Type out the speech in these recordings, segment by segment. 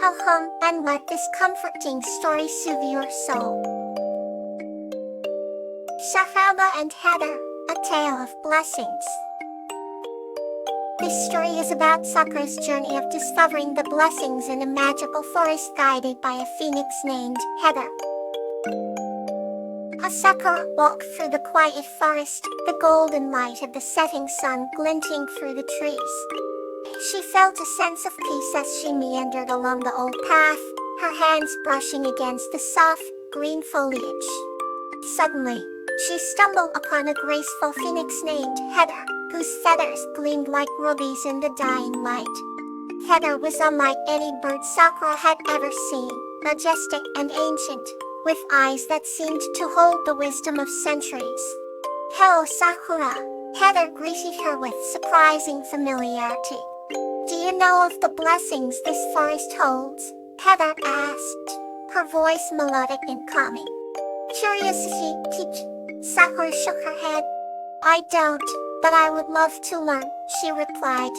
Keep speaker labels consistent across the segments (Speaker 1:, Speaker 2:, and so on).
Speaker 1: Go home and let this comforting story soothe your soul. Sakura and Heather, A Tale of Blessings. This story is about Sakura's journey of discovering the blessings in a magical forest guided by a phoenix named Heather. As Sakura walked through the quiet forest, the golden light of the setting sun glinting through the trees. She felt a sense of peace as she meandered along the old path, her hands brushing against the soft, green foliage. Suddenly, she stumbled upon a graceful phoenix named Heather, whose feathers gleamed like rubies in the dying light. Heather was unlike any bird Sakura had ever seen, majestic and ancient, with eyes that seemed to hold the wisdom of centuries. "Hello, Sakura," Heather greeted her with surprising familiarity. "Do you know of the blessings this forest holds?" Heather asked, her voice melodic and calming. Curiosity piqued, Sakura shook her head. "I don't, but I would love to learn," she replied.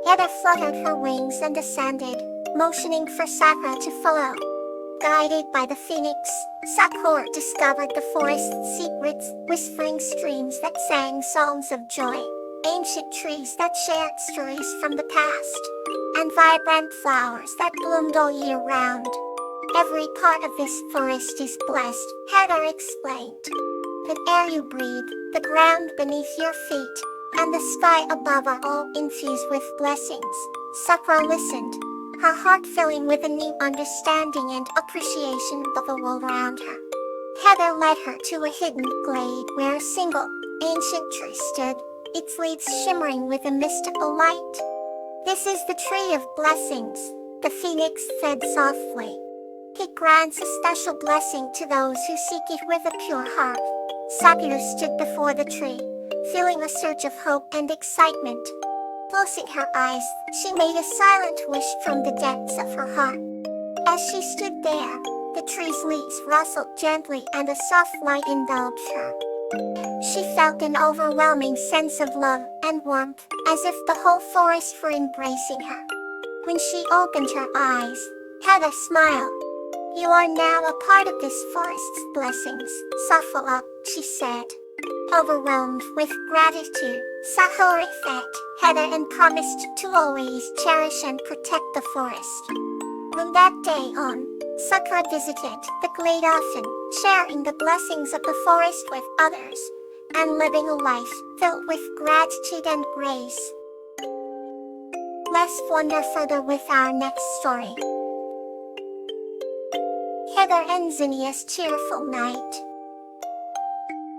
Speaker 1: Heather fluttered her wings and descended, motioning for Sakura to follow. Guided by the phoenix, Sakura discovered the forest's secrets, whispering streams that sang songs of joy, ancient trees that shared stories from the past, and vibrant flowers that bloomed all year round. "Every part of this forest is blessed," Heather explained. "The air you breathe, the ground beneath your feet, and the sky above are all infused with blessings." Sakura listened, her heart filling with a new understanding and appreciation of the world around her. Heather led her to a hidden glade where a single, ancient tree stood, its leaves shimmering with a mystical light. "This is the tree of blessings," the phoenix said softly. "It grants a special blessing to those who seek it with a pure heart." Sakura stood before the tree, feeling a surge of hope and excitement. Closing her eyes, she made a silent wish from the depths of her heart. As she stood there, the tree's leaves rustled gently and a soft light enveloped her. She felt an overwhelming sense of love and warmth, as if the whole forest were embracing her. When she opened her eyes, Heather smiled. "You are now a part of this forest's blessings, Sakura," she said. Overwhelmed with gratitude, Sakura thanked Heather and promised to always cherish and protect the forest. From that day on, Sakura visited the glade often, sharing the blessings of the forest with others, and living a life filled with gratitude and grace. Let's wander further with our next story. Heather and Zinnia's Cheerful Night.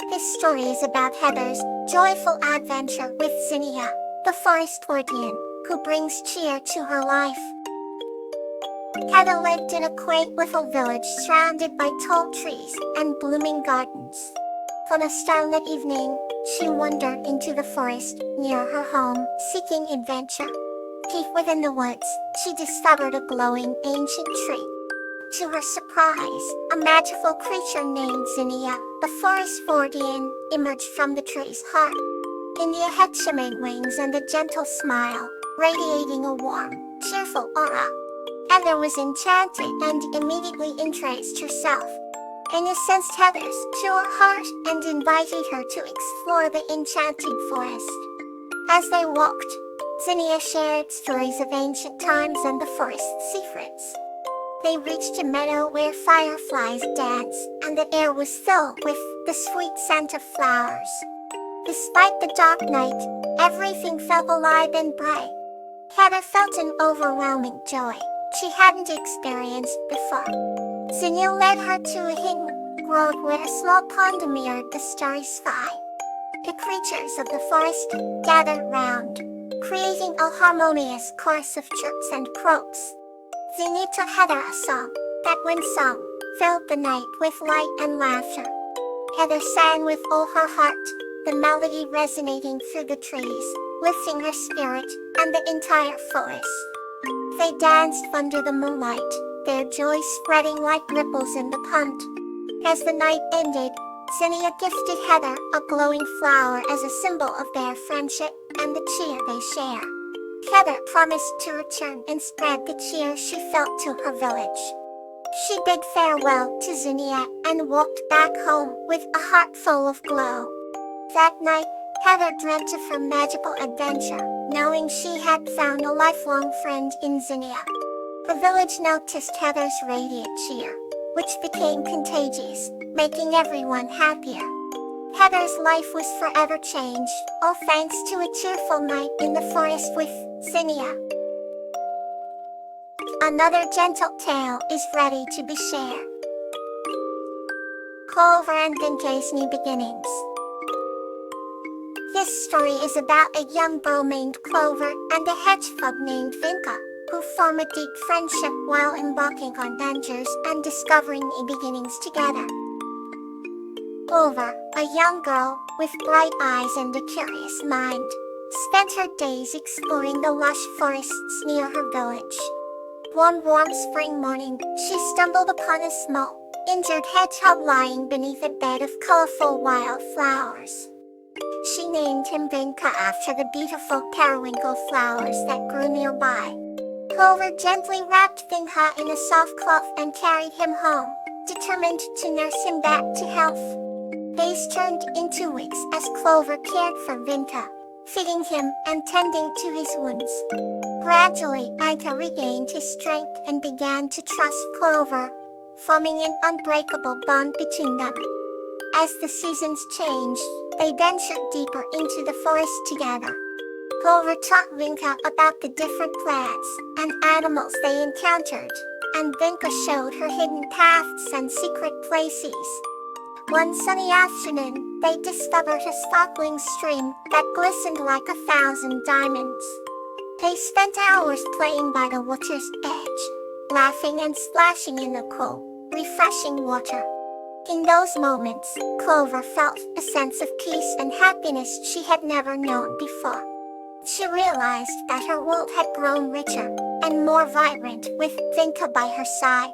Speaker 1: This story is about Heather's joyful adventure with Zinnia, the forest guardian, who brings cheer to her life. Heather lived in a quaint little village surrounded by tall trees and blooming gardens. On a starlit evening, she wandered into the forest near her home, seeking adventure. Deep within the woods, she discovered a glowing ancient tree. To her surprise, a magical creature named Zinnia, the forest guardian, emerged from the tree's heart. Zinnia had shimmering wings and a gentle smile, radiating a warm, cheerful aura. Heather was enchanted and immediately introduced herself. Zinnia sensed Heather's pure heart and invited her to explore the enchanted forest. As they walked, Zinnia shared stories of ancient times and the forest's secrets. They reached a meadow where fireflies danced, and the air was filled with the sweet scent of flowers. Despite the dark night, everything felt alive and bright. Heather felt an overwhelming joy she hadn't experienced before. Zinnia led her to a hidden grove where a small pond mirrored the starry sky. The creatures of the forest gathered round, creating a harmonious chorus of chirps and croaks. Zinnia taught Heather a song that, when sung, filled the night with light and laughter. Heather sang with all her heart, the melody resonating through the trees, lifting her spirit and the entire forest. They danced under the moonlight, their joy spreading like ripples in the pond. As the night ended, Zinnia gifted Heather a glowing flower as a symbol of their friendship and the cheer they share. Heather promised to return and spread the cheer she felt to her village. She bid farewell to Zinnia and walked back home with a heart full of glow. That night, Heather dreamt of her magical adventure, knowing she had found a lifelong friend in Zinnia. The village noticed Heather's radiant cheer, which became contagious, making everyone happier. Heather's life was forever changed, all thanks to a cheerful night in the forest with Zinnia. Another gentle tale is ready to be shared. Clover and Vinca's New Beginnings. This story is about a young girl named Clover and a hedgehog named Vinca, who form a deep friendship while embarking on dangers and discovering new beginnings together. Clover, a young girl with bright eyes and a curious mind, spent her days exploring the lush forests near her village. One warm spring morning, she stumbled upon a small, injured hedgehog lying beneath a bed of colorful wildflowers. She named him Vinca after the beautiful periwinkle flowers that grew nearby. Clover gently wrapped Vinca in a soft cloth and carried him home, determined to nurse him back to health. Days turned into weeks as Clover cared for Vinca, feeding him and tending to his wounds. Gradually, Vinca regained his strength and began to trust Clover, forming an unbreakable bond between them. As the seasons changed, they ventured deeper into the forest together. Clover taught Vinca about the different plants and animals they encountered, and Vinca showed her hidden paths and secret places. One sunny afternoon, they discovered a sparkling stream that glistened like 1,000 diamonds. They spent hours playing by the water's edge, laughing and splashing in the cool, refreshing water. In those moments, Clover felt a sense of peace and happiness she had never known before. She realized that her world had grown richer and more vibrant with Vinca by her side.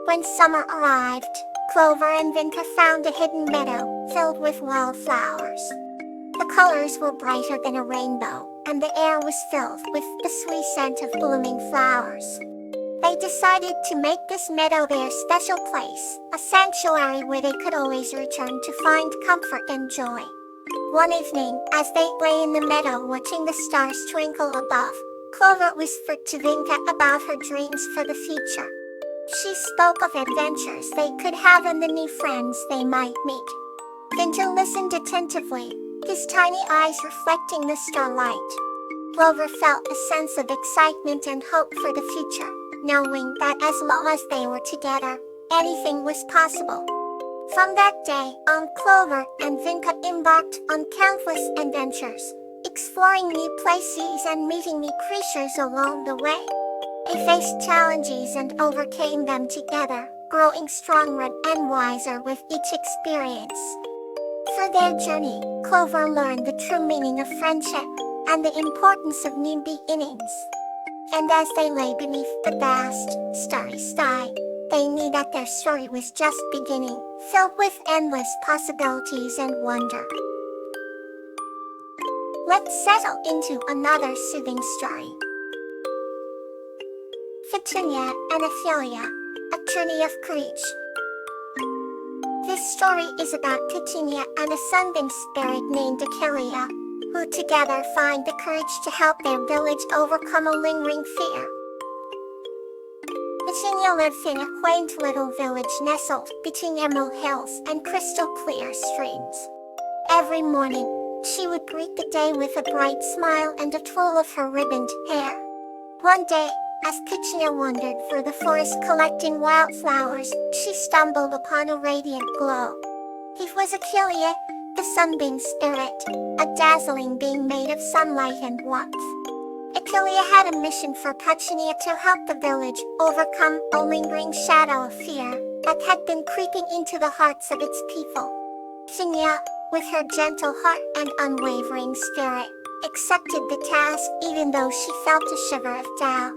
Speaker 1: When summer arrived, Clover and Vinca found a hidden meadow filled with wildflowers. The colors were brighter than a rainbow, and the air was filled with the sweet scent of blooming flowers. They decided to make this meadow their special place, a sanctuary where they could always return to find comfort and joy. One evening, as they lay in the meadow watching the stars twinkle above, Clover whispered to Vinca about her dreams for the future. She spoke of adventures they could have and the new friends they might meet. Vinca listened attentively, his tiny eyes reflecting the starlight. Clover felt a sense of excitement and hope for the future, knowing that as long as they were together, anything was possible. From that day on, Clover and Vinca embarked on countless adventures, exploring new places and meeting new creatures along the way. They faced challenges and overcame them together, growing stronger and wiser with each experience. Through their journey, Clover learned the true meaning of friendship and the importance of new beginnings. And as they lay beneath the vast, starry sky, they knew that their story was just beginning, filled with endless possibilities and wonder. Let's settle into another soothing story. Petunia and Ophelia, A Journey of Courage. This story is about Petunia and a sunbeam spirit named Ophelia, who together find the courage to help their village overcome a lingering fear. Petunia lives in a quaint little village nestled between emerald hills and crystal clear streams. Every morning, she would greet the day with a bright smile and a twirl of her ribboned hair. One day, as Petunia wandered through the forest collecting wildflowers, she stumbled upon a radiant glow. It was Ophelia, the sunbeam spirit, a dazzling being made of sunlight and warmth. Ophelia had a mission for Petunia to help the village overcome a lingering shadow of fear that had been creeping into the hearts of its people. Petunia, with her gentle heart and unwavering spirit, accepted the task even though she felt a shiver of doubt.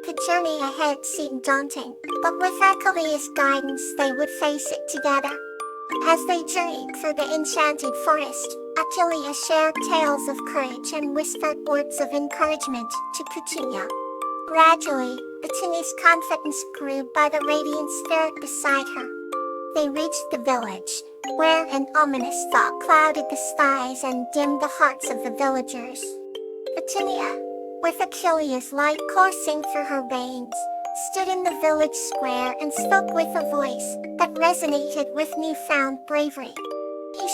Speaker 1: The journey ahead seemed daunting, but with Ophelia's guidance they would face it together. As they journeyed through the enchanted forest, Achilles shared tales of courage and whispered words of encouragement to Petunia. Gradually, Petunia's confidence grew by the radiant spirit beside her. They reached the village, where an ominous fog clouded the skies and dimmed the hearts of the villagers. Petunia, with Achilles' light coursing through her veins, stood in the village square and spoke with a voice that resonated with newfound bravery.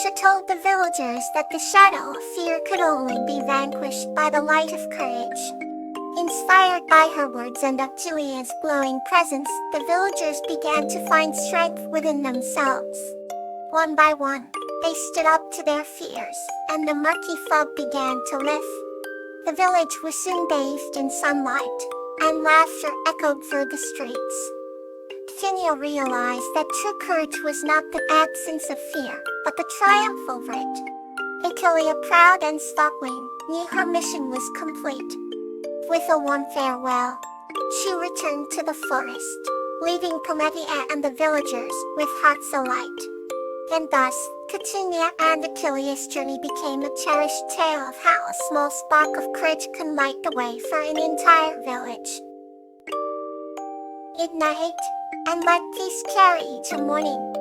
Speaker 1: She told the villagers that the shadow of fear could only be vanquished by the light of courage. Inspired by her words and Achilles' glowing presence, the villagers began to find strength within themselves. One by one, they stood up to their fears, and the murky fog began to lift. The village was soon bathed in sunlight, and laughter echoed through the streets. Petunia realized that true courage was not the absence of fear, but the triumph over it. Achilles, proud and stalwart, knew her mission was complete. With a warm farewell, she returned to the forest, leaving Prometheus and the villagers with hearts alight. And thus, Petunia and Achilles' journey became a cherished tale of how a small spark of courage can light the way for an entire village. Good night, and let peace carry you to morning.